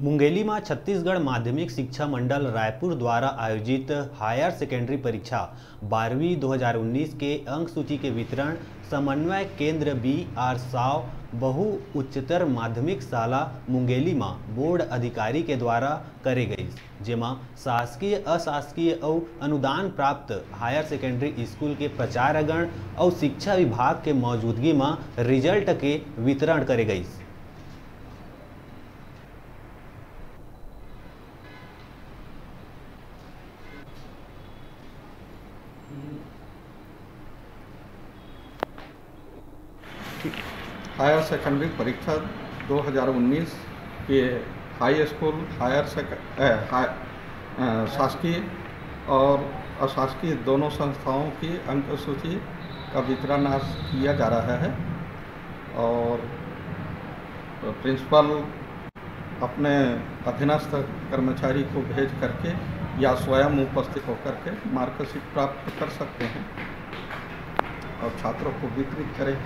मुंगेली में छत्तीसगढ़ माध्यमिक शिक्षा मंडल रायपुर द्वारा आयोजित हायर सेकेंडरी परीक्षा 12वीं 2019 के अंक सूची के वितरण समन्वय केंद्र BR साव बहु उच्चतर माध्यमिक शाला मुंगेली में बोर्ड अधिकारी के द्वारा करे गई, जेमा शासकीय अशासकीय और अनुदान प्राप्त हायर सेकेंडरी स्कूल के प्राचार्यगण और शिक्षा विभाग के मौजूदगी में रिजल्ट के वितरण करे गई। हायर सेकेंडरी परीक्षा 2019 के हाई स्कूल शासकीय और अशासकीय दोनों संस्थाओं की अंक सूची का वितरण आज किया जा रहा है और प्रिंसिपल अपने अधीनस्थ कर्मचारी को भेज करके या स्वयं उपस्थित होकर के मार्कशीट प्राप्त कर सकते हैं और छात्रों को वितरित करें।